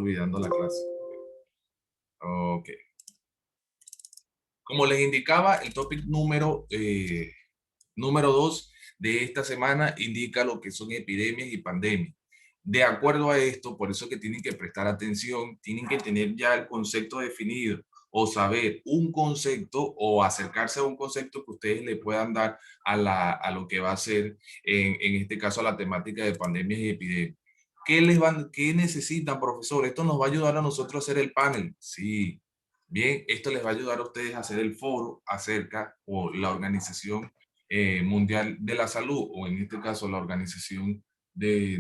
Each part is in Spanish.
olvidando la clase. Ok. Como les indicaba, el topic número 2 de esta semana indica lo que son epidemias y pandemias. De acuerdo a esto, por eso que tienen que prestar atención, tienen que tener ya el concepto definido o saber un concepto o acercarse a un concepto que ustedes le puedan dar a lo que va a ser, en este caso, a la temática de pandemias y epidemias. ¿Qué necesitan, profesor? Esto nos va a ayudar a nosotros a hacer el panel. Sí, bien, esto les va a ayudar a ustedes a hacer el foro acerca o la Organización Mundial de la Salud, o en este caso la Organización de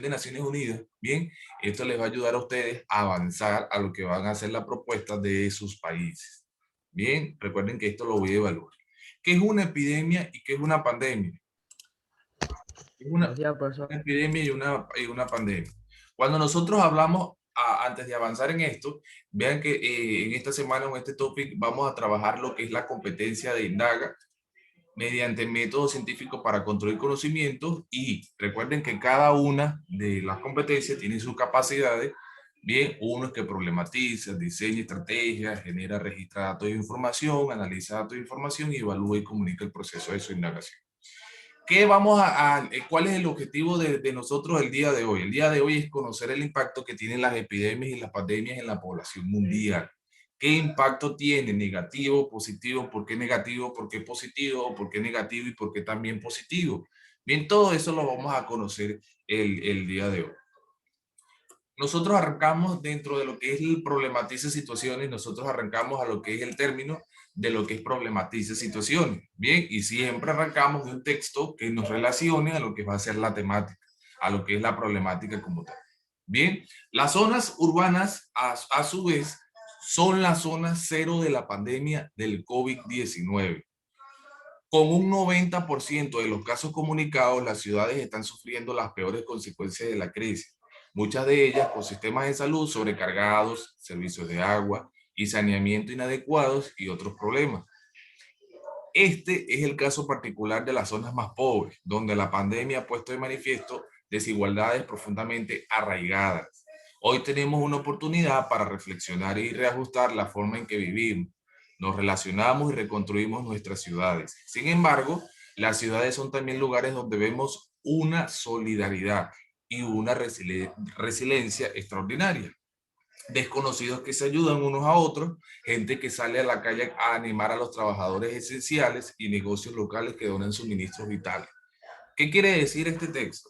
Naciones Unidas. Bien, esto les va a ayudar a ustedes a avanzar a lo que van a ser las propuestas de sus países. Bien, recuerden que esto lo voy a evaluar. ¿Qué es una epidemia y qué es una pandemia? Es una Gracias, profesor. epidemia y una pandemia. Cuando nosotros hablamos, antes de avanzar en esto, vean que en esta semana, en este topic, vamos a trabajar lo que es la competencia de indaga mediante métodos científicos para construir conocimientos, y recuerden que cada una de las competencias tiene sus capacidades. Bien, uno es que problematiza, diseña estrategias, genera, registra datos de información, analiza datos de información y evalúa y comunica el proceso de su indagación. ¿Cuál es el objetivo de nosotros el día de hoy? El día de hoy es conocer el impacto que tienen las epidemias y las pandemias en la población mundial. ¿Qué impacto tiene? ¿Negativo, positivo? ¿Por qué negativo? ¿Por qué positivo? ¿Por qué negativo? ¿Y por qué también positivo? Bien, todo eso lo vamos a conocer el día de hoy. Nosotros arrancamos dentro de lo que es el problematiza situaciones, nosotros arrancamos a lo que es el término de lo que es problematiza situaciones. Bien, y siempre arrancamos de un texto que nos relacione a lo que va a ser la temática, a lo que es la problemática como tal. Bien, las zonas urbanas a su vez son la zona cero de la pandemia del COVID-19. Con un 90% de los casos comunicados, las ciudades están sufriendo las peores consecuencias de la crisis. Muchas de ellas con sistemas de salud sobrecargados, servicios de agua y saneamiento inadecuados y otros problemas. Este es el caso particular de las zonas más pobres, donde la pandemia ha puesto de manifiesto desigualdades profundamente arraigadas. Hoy tenemos una oportunidad para reflexionar y reajustar la forma en que vivimos, nos relacionamos y reconstruimos nuestras ciudades. Sin embargo, las ciudades son también lugares donde vemos una solidaridad y una resiliencia extraordinaria. Desconocidos que se ayudan unos a otros, gente que sale a la calle a animar a los trabajadores esenciales y negocios locales que donan suministros vitales. ¿Qué quiere decir este texto?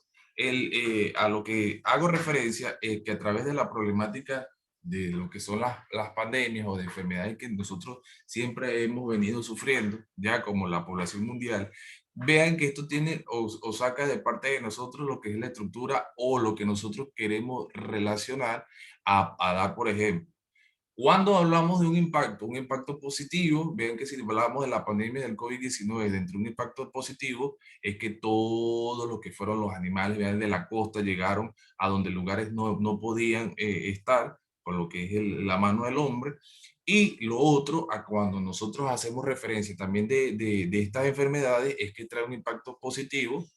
A lo que hago referencia es que a través de la problemática de lo que son las pandemias o de enfermedades que nosotros siempre hemos venido sufriendo, ya como la población mundial, vean que esto tiene o saca de parte de nosotros lo que es la estructura o lo que nosotros queremos relacionar a dar, por ejemplo. Cuando hablamos de un impacto positivo, vean que si hablamos de la pandemia del COVID-19, dentro de un impacto positivo, es que todo lo que fueron los animales de la costa llegaron a donde lugares no podían estar, por lo que es la mano del hombre. Y lo otro, a cuando nosotros hacemos referencia también de estas enfermedades, es que trae un impacto positivo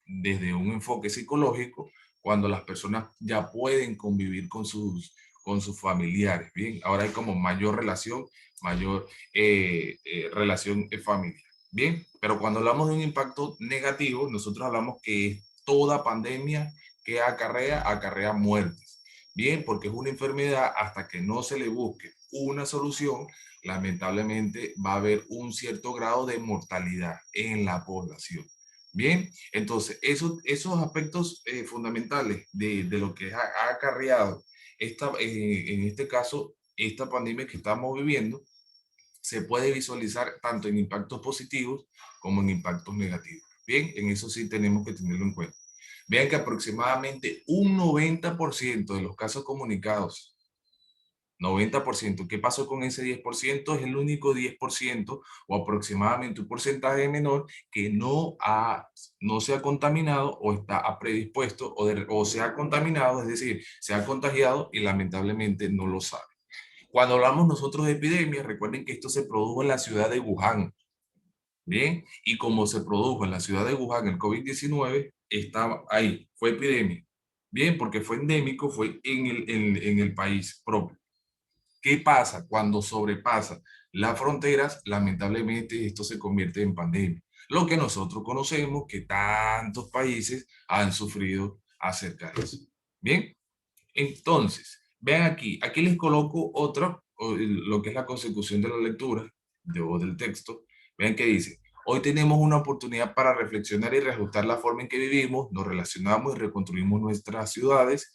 desde un enfoque psicológico, cuando las personas ya pueden convivir con sus familiares. Bien, ahora hay como mayor relación familiar. Bien, pero cuando hablamos de un impacto negativo, nosotros hablamos que es toda pandemia que acarrea muertes. Bien, porque es una enfermedad, hasta que no se le busque una solución, lamentablemente va a haber un cierto grado de mortalidad en la población. Bien, entonces esos aspectos fundamentales de lo que ha acarreado en este caso, esta pandemia que estamos viviendo, se puede visualizar tanto en impactos positivos como en impactos negativos. Bien, en eso sí tenemos que tenerlo en cuenta. Vean que aproximadamente un 90% de los casos comunicados, 90%. ¿Qué pasó con ese 10%? Es el único 10% o aproximadamente un porcentaje menor que no se ha contaminado o está predispuesto o se ha contaminado, es decir, se ha contagiado y lamentablemente no lo sabe. Cuando hablamos nosotros de epidemias, recuerden que esto se produjo en la ciudad de Wuhan. Bien, y como se produjo en la ciudad de Wuhan el COVID-19, estaba ahí, fue epidemia. Bien, porque fue endémico, fue en el país propio. ¿Qué pasa? Cuando sobrepasa las fronteras, lamentablemente esto se convierte en pandemia. Lo que nosotros conocemos que tantos países han sufrido acerca de eso. Bien, entonces, vean aquí, aquí les coloco otra, lo que es la consecución de la lectura o del texto. Vean que dice, hoy tenemos una oportunidad para reflexionar y reajustar la forma en que vivimos, nos relacionamos y reconstruimos nuestras ciudades.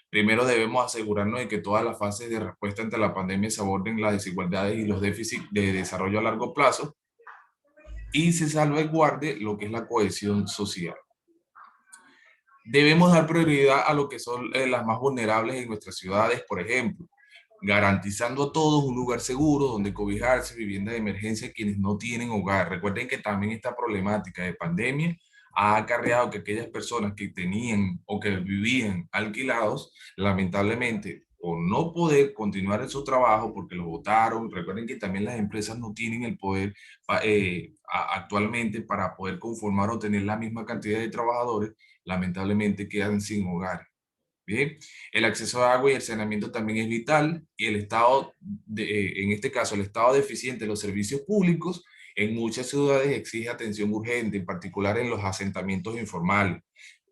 Primero debemos asegurarnos de que todas las fases de respuesta ante la pandemia se aborden las desigualdades y los déficits de desarrollo a largo plazo y se salvaguarde lo que es la cohesión social. Debemos dar prioridad a lo que son las más vulnerables en nuestras ciudades, por ejemplo, garantizando a todos un lugar seguro donde cobijarse, vivienda de emergencia, quienes no tienen hogar. Recuerden que también esta problemática de pandemia ha acarreado que aquellas personas que tenían o que vivían alquilados, lamentablemente, por no poder continuar en su trabajo porque lo votaron, recuerden que también las empresas no tienen el poder actualmente para poder conformar o tener la misma cantidad de trabajadores, lamentablemente quedan sin hogar. Bien, el acceso a agua y el saneamiento también es vital y el estado, en este caso, el estado deficiente de los servicios públicos en muchas ciudades exige atención urgente, en particular en los asentamientos informales.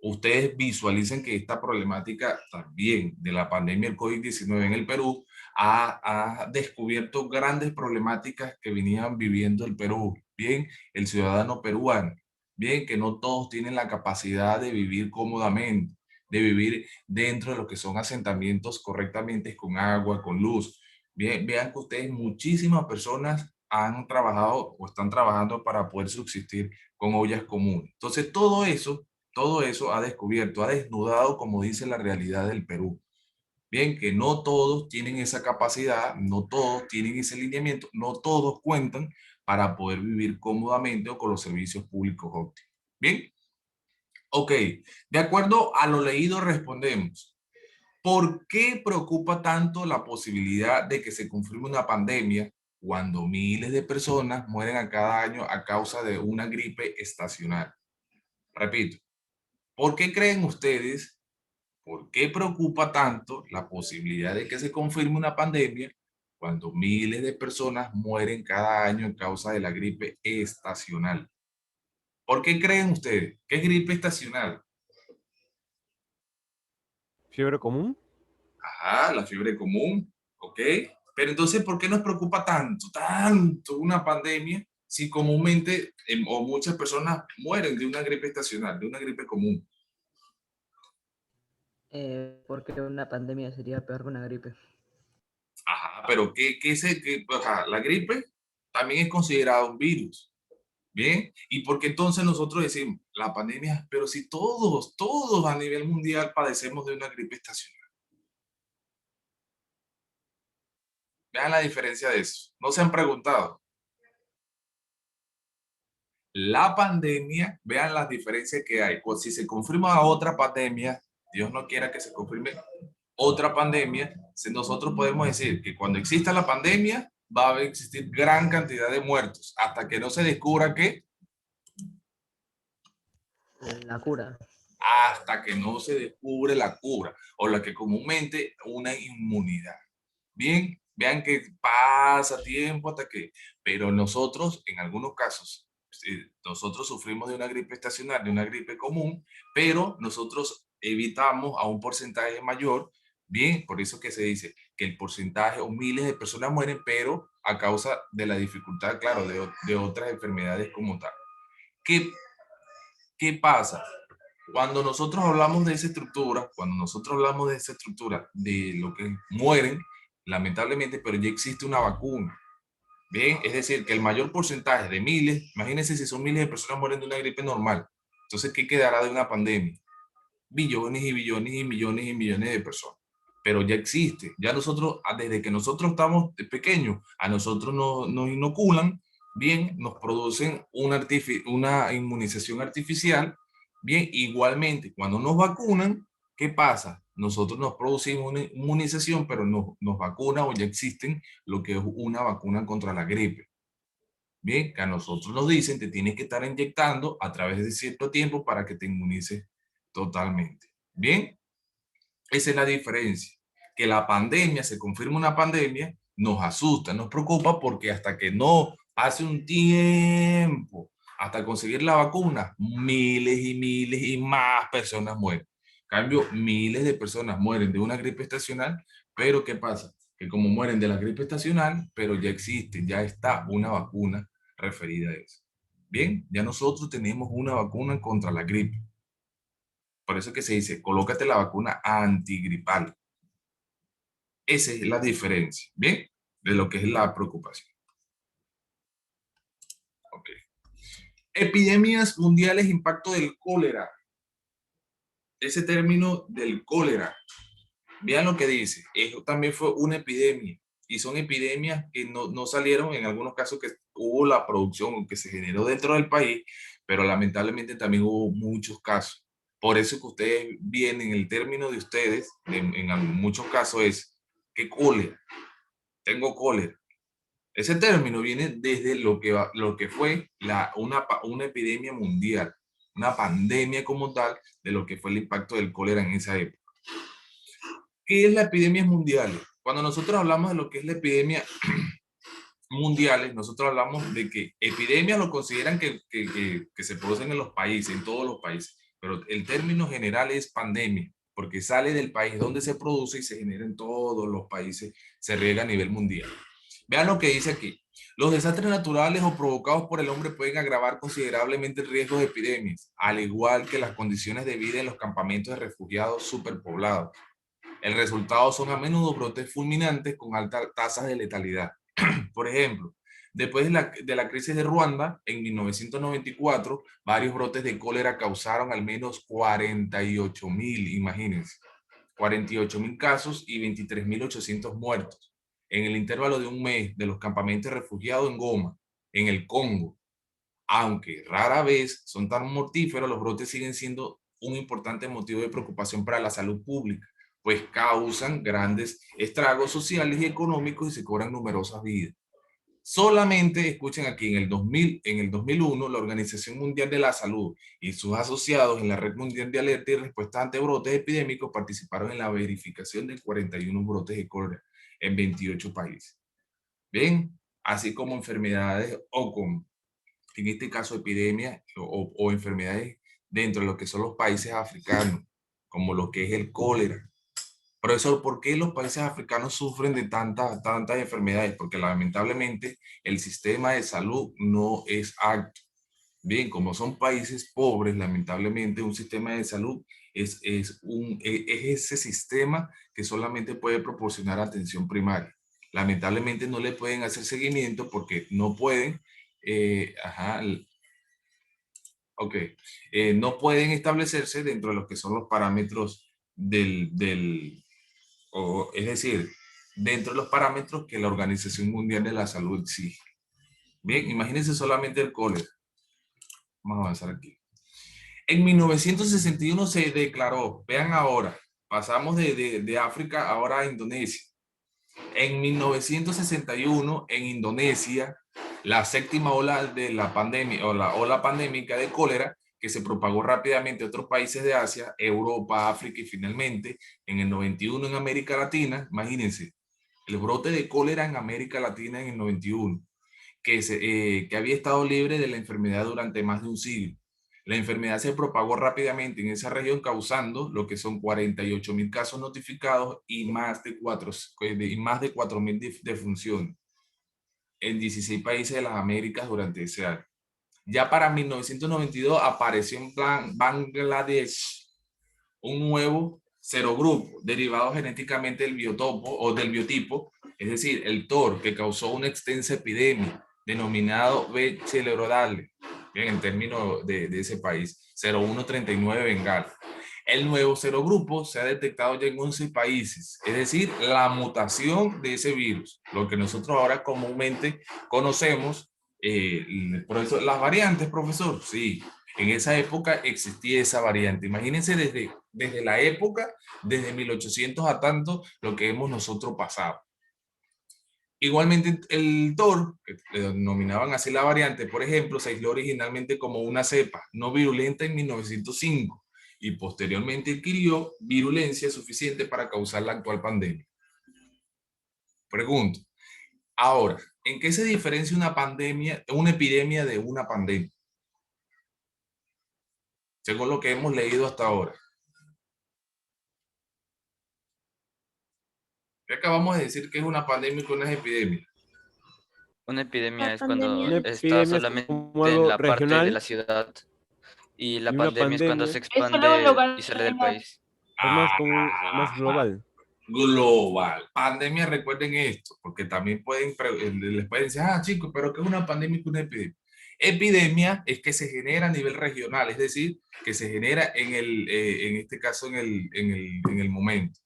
Ustedes visualicen que esta problemática también de la pandemia del COVID-19 en el Perú ha descubierto grandes problemáticas que venían viviendo el Perú. Bien, el ciudadano peruano. Bien, que no todos tienen la capacidad de vivir cómodamente, de vivir dentro de lo que son asentamientos correctamente con agua, con luz. Bien, vean que ustedes, muchísimas personas han trabajado o están trabajando para poder subsistir con ollas comunes. Entonces, todo eso ha descubierto, ha desnudado, como dice la realidad del Perú. Bien, que no todos tienen esa capacidad, no todos tienen ese lineamiento, no todos cuentan para poder vivir cómodamente o con los servicios públicos óptimos. Bien, ok, de acuerdo a lo leído respondemos. ¿Por qué preocupa tanto la posibilidad de que se confirme una pandemia cuando miles de personas mueren a cada año a causa de una gripe estacional? Repito, ¿por qué creen ustedes, por qué preocupa tanto la posibilidad de que se confirme una pandemia cuando miles de personas mueren cada año a causa de la gripe estacional? ¿Por qué creen ustedes? ¿Qué es gripe estacional? ¿Fiebre común? Ajá, la fiebre común, ¿ok? Pero entonces, ¿por qué nos preocupa tanto una pandemia si comúnmente o muchas personas mueren de una gripe estacional, de una gripe común? Porque una pandemia sería peor que una gripe. Ajá, pero ajá, la gripe también es considerada un virus, ¿bien? ¿Y por qué entonces nosotros decimos la pandemia, pero si todos a nivel mundial padecemos de una gripe estacional? Vean la diferencia de eso. ¿No se han preguntado? La pandemia, vean las diferencias que hay. Pues si se confirma otra pandemia, Dios no quiera que se confirme otra pandemia, nosotros podemos decir que cuando exista la pandemia va a existir gran cantidad de muertos hasta que no se descubra que, La cura. hasta que no se descubre la cura o la que comúnmente una inmunidad. Bien, vean que pasa tiempo hasta que, pero nosotros en algunos casos, nosotros sufrimos de una gripe estacional, de una gripe común, pero nosotros evitamos a un porcentaje mayor. Bien, por eso que se dice que el porcentaje o miles de personas mueren, pero a causa de la dificultad, claro, de otras enfermedades como tal. ¿Qué, qué pasa? Cuando nosotros hablamos de esa estructura, cuando nosotros hablamos de esa estructura, de lo que mueren, lamentablemente, pero ya existe una vacuna. Bien, es decir, que el mayor porcentaje de miles, imagínense si son miles de personas mueren de una gripe normal. Entonces, ¿qué quedará de una pandemia? Billones y billones y millones y millones de personas. Pero ya existe. Ya nosotros, desde que nosotros estamos pequeños, a nosotros nos inoculan, bien, nos producen una inmunización artificial. Bien, igualmente, cuando nos vacunan, ¿qué pasa? Nosotros nos producimos una inmunización, pero nos vacunan o ya existen lo que es una vacuna contra la gripe. Bien, que a nosotros nos dicen que tienes que estar inyectando a través de cierto tiempo para que te inmunices totalmente. Bien, Esa es la diferencia. Que la pandemia, se confirma una pandemia, nos asusta, nos preocupa porque hasta que no pase un tiempo, hasta conseguir la vacuna, miles y miles y más personas mueren. En cambio, miles de personas mueren de una gripe estacional, pero ¿qué pasa? Que como mueren de la gripe estacional, pero ya existe, ya está una vacuna referida a eso. Bien, ya nosotros tenemos una vacuna contra la gripe. Por eso que se dice, colócate la vacuna antigripal. Esa es la diferencia, ¿bien? De lo que es la preocupación. Ok. Epidemias mundiales, impacto del cólera. Ese término del cólera, vean lo que dice. Eso también fue una epidemia. Y son epidemias que no salieron, en algunos casos que hubo la producción que se generó dentro del país, pero lamentablemente también hubo muchos casos. Por eso que ustedes vienen, el término de ustedes, en muchos casos es, ¿qué cólera? Tengo cólera. Ese término viene desde lo que fue una epidemia mundial, una pandemia como tal, de lo que fue el impacto del cólera en esa época. ¿Qué es la epidemia mundial? Cuando nosotros hablamos de lo que es la epidemia mundiales, nosotros hablamos de que epidemias lo consideran que se producen en los países, en todos los países, pero el término general es pandemia, porque sale del país donde se produce y se genera en todos los países, se riega a nivel mundial. Vean lo que dice aquí. Los desastres naturales o provocados por el hombre pueden agravar considerablemente el riesgo de epidemias, al igual que las condiciones de vida en los campamentos de refugiados superpoblados. El resultado son a menudo brotes fulminantes con altas tasas de letalidad. Por ejemplo, después de la crisis de Ruanda, en 1994, varios brotes de cólera causaron al menos 48.000, imagínense, 48.000 casos y 23.800 muertos. En el intervalo de un mes de los campamentos refugiados en Goma, en el Congo, aunque rara vez son tan mortíferos, los brotes siguen siendo un importante motivo de preocupación para la salud pública, pues causan grandes estragos sociales y económicos y se cobran numerosas vidas. Solamente, escuchen aquí, en el 2001, la Organización Mundial de la Salud y sus asociados en la Red Mundial de Alerta y Respuesta ante Brotes Epidémicos participaron en la verificación de 41 brotes de cólera en 28 países. Bien, así como enfermedades o con, en este caso, epidemias o enfermedades dentro de lo que son los países africanos, como lo que es el cólera. Profesor, ¿por qué los países africanos sufren de tantas enfermedades? Porque lamentablemente el sistema de salud no es apto. Bien, como son países pobres, lamentablemente un sistema de salud es ese sistema que solamente puede proporcionar atención primaria. Lamentablemente no le pueden hacer seguimiento porque no pueden, ajá, ok, no pueden establecerse dentro de lo que son los parámetros es decir, dentro de los parámetros que la Organización Mundial de la Salud exige. Bien, imagínense solamente el cólera. Vamos a avanzar aquí. En 1961 se declaró, vean ahora, pasamos de África ahora a Indonesia. En 1961 en Indonesia, la séptima ola de la pandemia o la ola pandémica de cólera que se propagó rápidamente a otros países de Asia, Europa, África y finalmente en el 91 en América Latina. Imagínense, el brote de cólera en América Latina en el 91, que había estado libre de la enfermedad durante más de un siglo. La enfermedad se propagó rápidamente en esa región, causando lo que son 48.000 casos notificados y más de 4.000 defunciones en 16 países de las Américas durante ese año. Ya para 1992 apareció en Bangladesh un nuevo serogrupo derivado genéticamente del biotopo o del biotipo, es decir, el TOR, que causó una extensa epidemia denominado B. celerodale, en términos de ese país, 0139 Bengala. El nuevo serogrupo se ha detectado ya en 11 países, es decir, la mutación de ese virus, lo que nosotros ahora comúnmente conocemos, por eso las variantes, profesor, sí, en esa época existía esa variante. Imagínense desde la época, desde 1800 a tanto, lo que hemos nosotros pasado. Igualmente el TOR, que le denominaban así la variante, por ejemplo, se aisló originalmente como una cepa no virulenta en 1905 y posteriormente adquirió virulencia suficiente para causar la actual pandemia. Pregunto, ahora, ¿en qué se diferencia una pandemia, una epidemia de una pandemia? Según lo que hemos leído hasta ahora. ¿Qué acabamos de decir que es una pandemia y que una es epidemia? Una epidemia La es cuando pandemia. Una está epidemia es solamente como en algo la parte de la regional ciudad y la y una pandemia es cuando se pandemia Es solo un expande lugar y sale del regional. país. es más como más Ah, global. global. Pandemia, recuerden esto, porque también les pueden decir, chicos, pero ¿qué es una pandemia y qué es una epidemia? Epidemia es que se genera a nivel regional, es decir, que se genera en este caso, en el momento.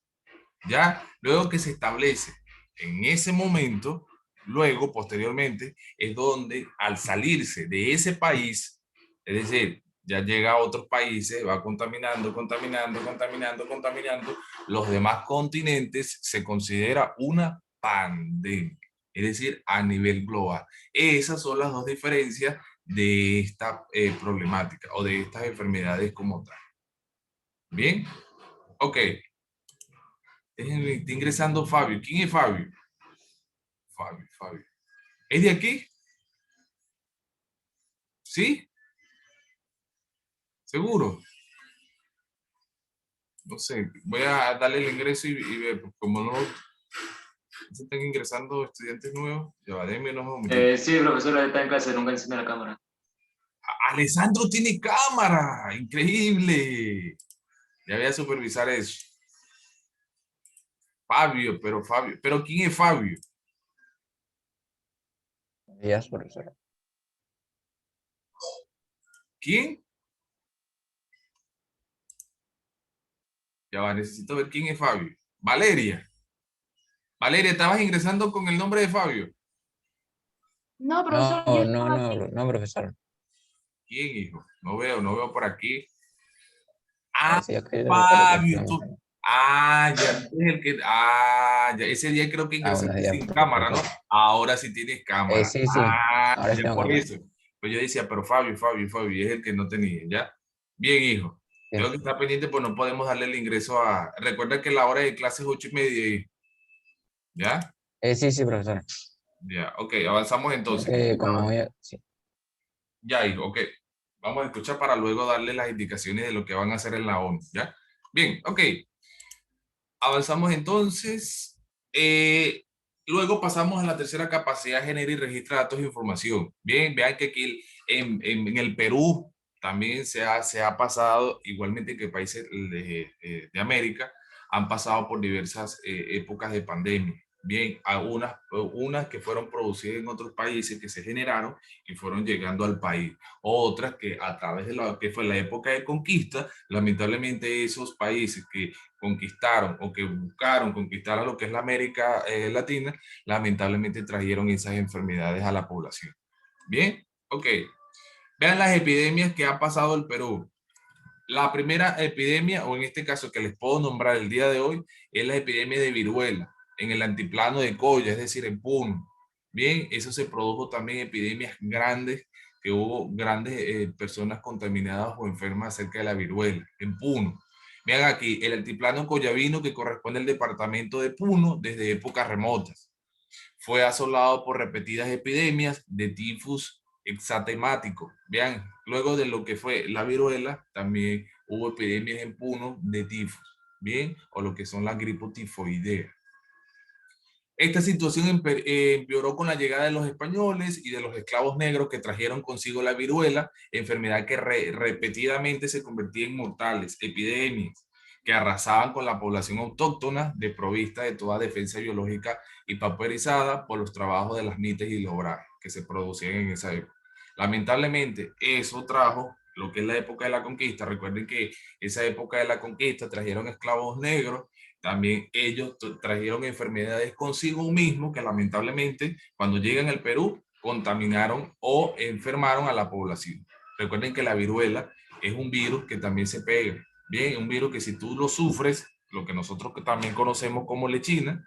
Ya, luego que se establece en ese momento, luego, posteriormente, es donde al salirse de ese país, es decir, ya llega a otros países, va contaminando, los demás continentes, se considera una pandemia, es decir, a nivel global. Esas son las dos diferencias de esta problemática o de estas enfermedades como tal. Bien, ok. Está ingresando Fabio. ¿Quién es Fabio? Fabio. ¿Es de aquí? ¿Sí? ¿Seguro? No sé. Voy a darle el ingreso y ver, pues, como no se están ingresando estudiantes nuevos, ya va, denme unos momentos. Sí, profesor, está en clase, nunca enciende la cámara. Alessandro tiene cámara. Increíble. Ya voy a supervisar eso. Fabio. ¿Pero quién es Fabio? Días, profesora. ¿Quién? Ya va, necesito ver quién es Fabio. Valeria. Valeria, ¿estabas ingresando con el nombre de Fabio? No, profesor, yo estaba aquí. No, profesor. ¿Quién, hijo? No veo por aquí. Decía que Fabio, tú. Ya es el que. Ya. Ese día creo que buenos ingresaste días, sin cámara, ¿no? profesor. Ahora sí tienes cámara. Sí, ahora sí Ya tengo por cámara. eso. Pues yo decía, pero Fabio, es el que no tenía, ¿ya? Bien, hijo. Bien. Tengo que estar pendiente, pues no podemos darle el ingreso a. Recuerda que la hora de clase es 8:30, hijo. ¿Ya? Sí, profesor. Ya, ok, avanzamos entonces. Como voy a... Sí. Ya, hijo, ok. Vamos a escuchar para luego darle las indicaciones de lo que van a hacer en la ONU, ¿ya? Bien, ok. Avanzamos entonces. Luego pasamos a la tercera capacidad, genera y registra datos e información. Bien, vean que aquí en el Perú también se ha pasado, igualmente que países de América, han pasado por diversas épocas de pandemia. Bien, unas que fueron producidas en otros países que se generaron y fueron llegando al país. Otras que a través de lo que fue la época de conquista, lamentablemente esos países que conquistaron o que buscaron conquistar a lo que es la América Latina, lamentablemente trajeron esas enfermedades a la población. Bien, ok. Vean las epidemias que ha pasado el Perú. La primera epidemia, o en este caso que les puedo nombrar el día de hoy, es la epidemia de viruela en el antiplano de Coya, es decir, en Puno. Bien, eso se produjo también epidemias grandes, que hubo grandes personas contaminadas o enfermas acerca de la viruela en Puno. Vean aquí, el altiplano coyabino que corresponde al departamento de Puno desde épocas remotas. Fue asolado por repetidas epidemias de tifus exatemático. Vean, luego de lo que fue la viruela, también hubo epidemias en Puno de tifus, bien, o lo que son las gripotifoideas. Esta situación empeoró con la llegada de los españoles y de los esclavos negros que trajeron consigo la viruela, enfermedad que repetidamente se convertía en mortales, epidemias que arrasaban con la población autóctona desprovista de toda defensa biológica y pauperizada por los trabajos de las mites y los obrajes que se producían en esa época. Lamentablemente, eso trajo lo que es la época de la conquista. Recuerden que esa época de la conquista trajeron esclavos negros. También ellos trajeron enfermedades consigo mismos que lamentablemente cuando llegan al Perú contaminaron o enfermaron a la población. Recuerden que la viruela es un virus que también se pega. Bien, un virus que si tú lo sufres, lo que nosotros también conocemos como lechina,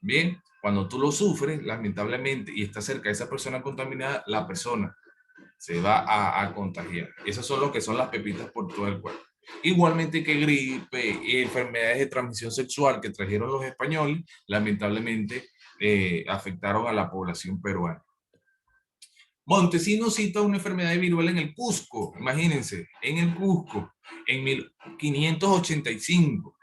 bien, cuando tú lo sufres, lamentablemente, y está cerca de esa persona contaminada, la persona se va a contagiar. Esas son lo que son las pepitas por todo el cuerpo. Igualmente que gripe y enfermedades de transmisión sexual que trajeron los españoles, lamentablemente afectaron a la población peruana. Montesinos cita una enfermedad de viruela en el Cusco, imagínense, en el Cusco, en 1585.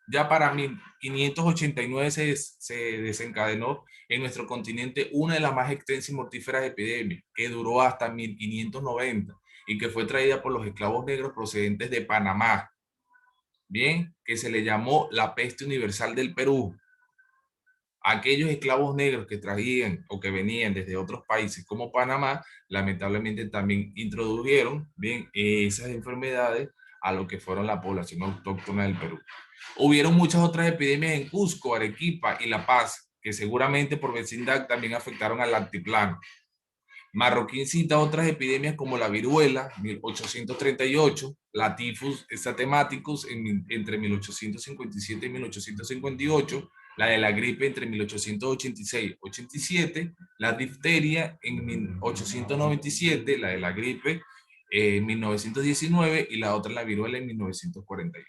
Ya para 1589 se desencadenó en nuestro continente una de las más extensas y mortíferas epidemias, que duró hasta 1590 y que fue traída por los esclavos negros procedentes de Panamá, bien, que se le llamó la peste universal del Perú. Aquellos esclavos negros que traían o que venían desde otros países como Panamá, lamentablemente también introdujeron bien esas enfermedades a lo que fueron la población autóctona del Perú. Hubieron muchas otras epidemias en Cusco, Arequipa y La Paz, que seguramente por vecindad también afectaron al altiplano. Marroquín cita otras epidemias como la viruela, 1838, la tifus exantematicus entre 1857 y 1858, la de la gripe entre 1886 y 87, la difteria en 1897, la de la gripe en 1919 y la otra la viruela en 1941.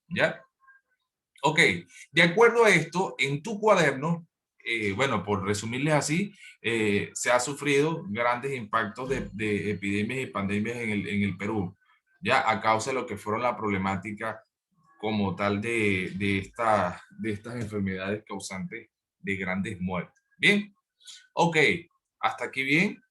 ¿Ya? Ok, de acuerdo a esto, en tu cuaderno, bueno, por resumirles así, se ha sufrido grandes impactos de epidemias y pandemias en el Perú, ya a causa de lo que fueron la problemática como tal de estas enfermedades causantes de grandes muertes. Bien, ok, hasta aquí bien.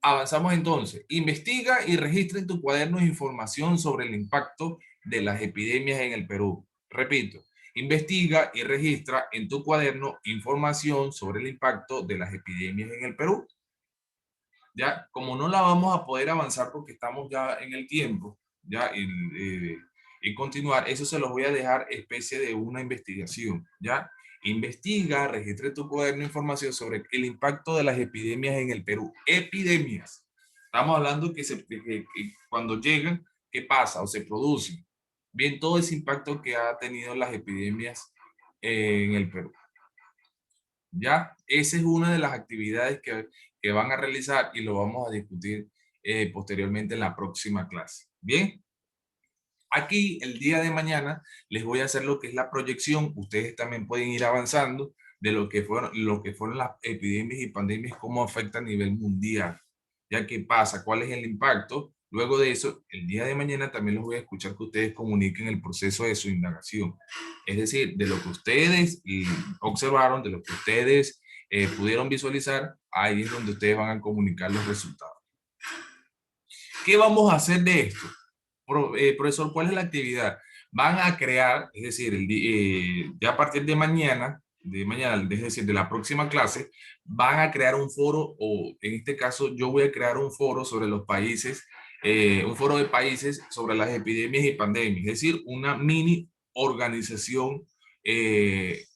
Avanzamos entonces. Investiga y registra en tu cuaderno información sobre el impacto de las epidemias en el Perú. Repito, investiga y registra en tu cuaderno información sobre el impacto de las epidemias en el Perú. Ya, como no la vamos a poder avanzar porque estamos ya en el tiempo, ya, y continuar, eso se los voy a dejar especie de una investigación, ya. Investiga, registra en tu cuaderno información sobre el impacto de las epidemias en el Perú. Epidemias. Estamos hablando que cuando llegan, ¿qué pasa? O se producen. Bien, todo ese impacto que ha tenido las epidemias en el Perú. Ya, esa es una de las actividades que van a realizar y lo vamos a discutir posteriormente en la próxima clase. Bien. Aquí, el día de mañana, les voy a hacer lo que es la proyección. Ustedes también pueden ir avanzando de lo que fueron las epidemias y pandemias, cómo afecta a nivel mundial. Ya que pasa, cuál es el impacto. Luego de eso, el día de mañana también los voy a escuchar que ustedes comuniquen el proceso de su indagación. Es decir, de lo que ustedes observaron, de lo que ustedes pudieron visualizar, ahí es donde ustedes van a comunicar los resultados. ¿Qué vamos a hacer de esto? Profesor, ¿cuál es la actividad? Van a crear, es decir, ya a partir de mañana, es decir, de la próxima clase, van a crear un foro, o en este caso yo voy a crear un foro sobre los países, un foro de países sobre las epidemias y pandemias, es decir, una mini organización, es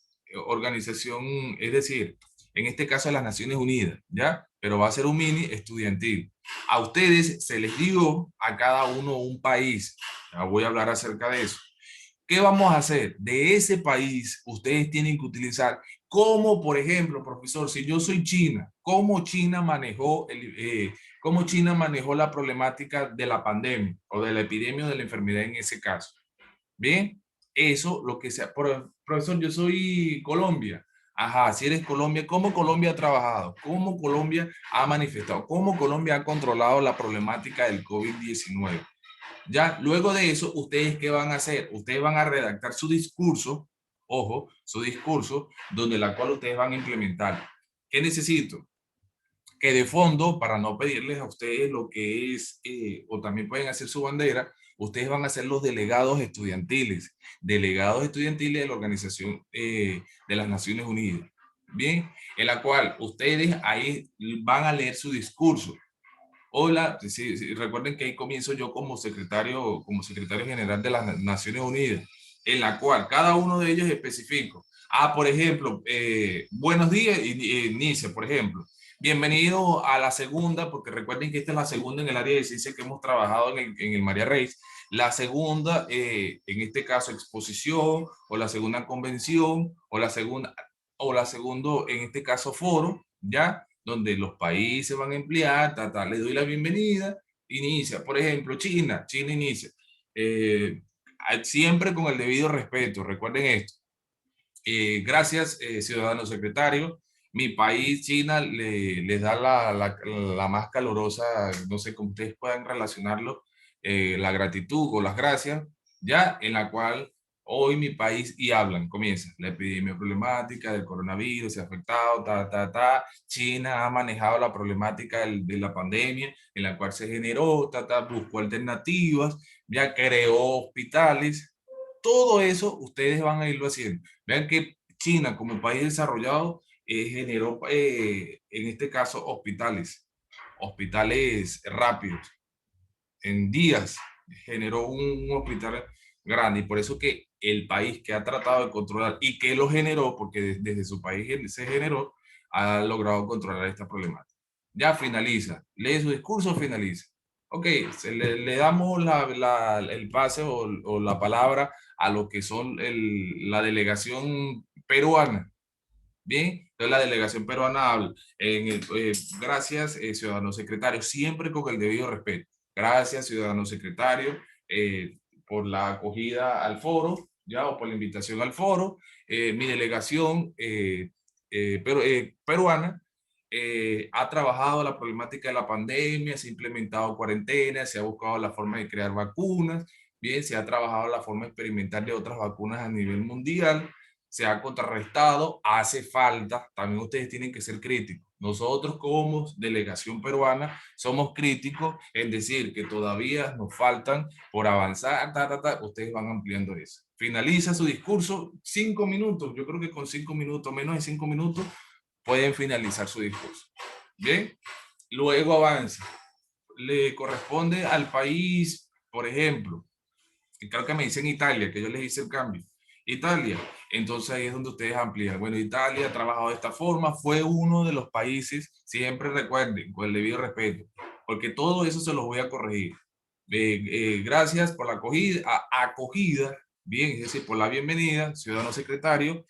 decir, en este caso de las Naciones Unidas, ¿ya? Pero va a ser un mini estudiantil. A ustedes se les dio a cada uno un país. Ya voy a hablar acerca de eso. ¿Qué vamos a hacer? De ese país, ustedes tienen que utilizar como, por ejemplo, profesor, si yo soy China, ¿cómo China manejó la problemática de la pandemia o de la epidemia o de la enfermedad en ese caso? Bien, eso lo que sea. Profesor, yo soy Colombia. Ajá, si eres Colombia, ¿cómo Colombia ha trabajado? ¿Cómo Colombia ha manifestado? ¿Cómo Colombia ha controlado la problemática del COVID-19? Ya, luego de eso, ¿ustedes qué van a hacer? Ustedes van a redactar su discurso, ojo, su discurso, donde la cual ustedes van a implementar. ¿Qué necesito? Que de fondo, para no pedirles a ustedes lo que es, o también pueden hacer su bandera, ustedes van a ser los delegados estudiantiles de la Organización de las Naciones Unidas. Bien, en la cual ustedes ahí van a leer su discurso. Hola, sí, recuerden que ahí comienzo yo como secretario general de las Naciones Unidas, en la cual cada uno de ellos especifico. Por ejemplo, buenos días, inicia, por ejemplo. Bienvenido a la segunda, porque recuerden que esta es la segunda en el área de ciencia que hemos trabajado en el María Reis. La segunda, en este caso, exposición, o la segunda convención, o la segunda, en este caso, foro, ¿ya? Donde los países van a emplear, les doy la bienvenida inicia. Por ejemplo, China inicia. Siempre con el debido respeto, recuerden esto. Gracias, ciudadano secretario. Mi país, China, les da la más calurosa, no sé cómo ustedes puedan relacionarlo, la gratitud o las gracias, ya en la cual hoy mi país y hablan, comienza la epidemia problemática del coronavirus, se ha afectado, China ha manejado la problemática de la pandemia, en la cual se generó, buscó alternativas, ya creó hospitales, todo eso ustedes van a irlo haciendo. Vean que China como país desarrollado generó, en este caso, hospitales rápidos. En días generó un hospital grande y por eso que el país que ha tratado de controlar y que lo generó, porque desde su país se generó, ha logrado controlar esta problemática. Ya finaliza, lee su discurso, finaliza. Ok, le damos el pase o la palabra a lo que son la delegación peruana. Bien, entonces la delegación peruana habla. Gracias, ciudadano secretario, siempre con el debido respeto. Gracias, ciudadano secretario, por la acogida al foro, ya, o por la invitación al foro. Mi delegación peruana ha trabajado la problemática de la pandemia, se ha implementado cuarentena, se ha buscado la forma de crear vacunas, bien, se ha trabajado la forma experimental de otras vacunas a nivel mundial, se ha contrarrestado, hace falta, también ustedes tienen que ser críticos. Nosotros como delegación peruana somos críticos en decir que todavía nos faltan por avanzar, ustedes van ampliando eso. Finaliza su discurso, 5 minutos, yo creo que con 5 minutos, menos de 5 minutos, pueden finalizar su discurso. Bien, luego avanza. Le corresponde al país, por ejemplo, y creo que me dicen Italia, que yo les hice el cambio. Italia, entonces ahí es donde ustedes amplían. Bueno, Italia ha trabajado de esta forma, fue uno de los países, siempre recuerden, con el debido respeto, porque todo eso se los voy a corregir. Gracias por la acogida, bien, es decir, por la bienvenida, ciudadano secretario,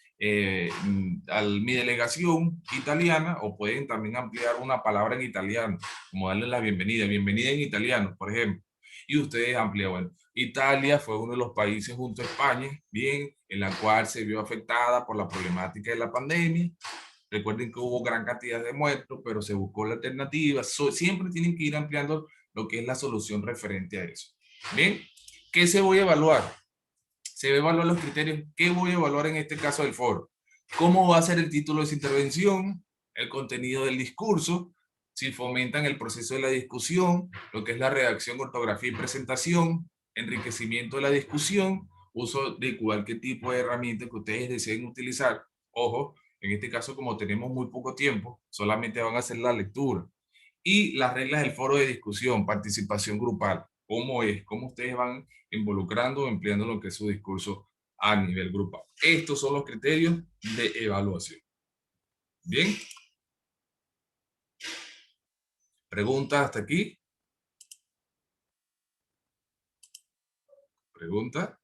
a mi delegación italiana, o pueden también ampliar una palabra en italiano, como darle la bienvenida en italiano, por ejemplo, y ustedes amplían, bueno, Italia fue uno de los países junto a España, bien, en la cual se vio afectada por la problemática de la pandemia. Recuerden que hubo gran cantidad de muertos, pero se buscó la alternativa. Siempre tienen que ir ampliando lo que es la solución referente a eso. Bien, ¿qué se voy a evaluar? Se va a evaluar los criterios. ¿Qué voy a evaluar en este caso del foro? ¿Cómo va a ser el título de esa intervención? El contenido del discurso, si fomentan el proceso de la discusión, lo que es la redacción, ortografía y presentación, enriquecimiento de la discusión, uso de cualquier tipo de herramienta que ustedes deseen utilizar. Ojo, en este caso, como tenemos muy poco tiempo, solamente van a hacer la lectura. Y las reglas del foro de discusión, participación grupal. ¿Cómo es? ¿Cómo ustedes van involucrando o empleando lo que es su discurso a nivel grupal? Estos son los criterios de evaluación. Bien. ¿Preguntas hasta aquí? ¿Pregunta?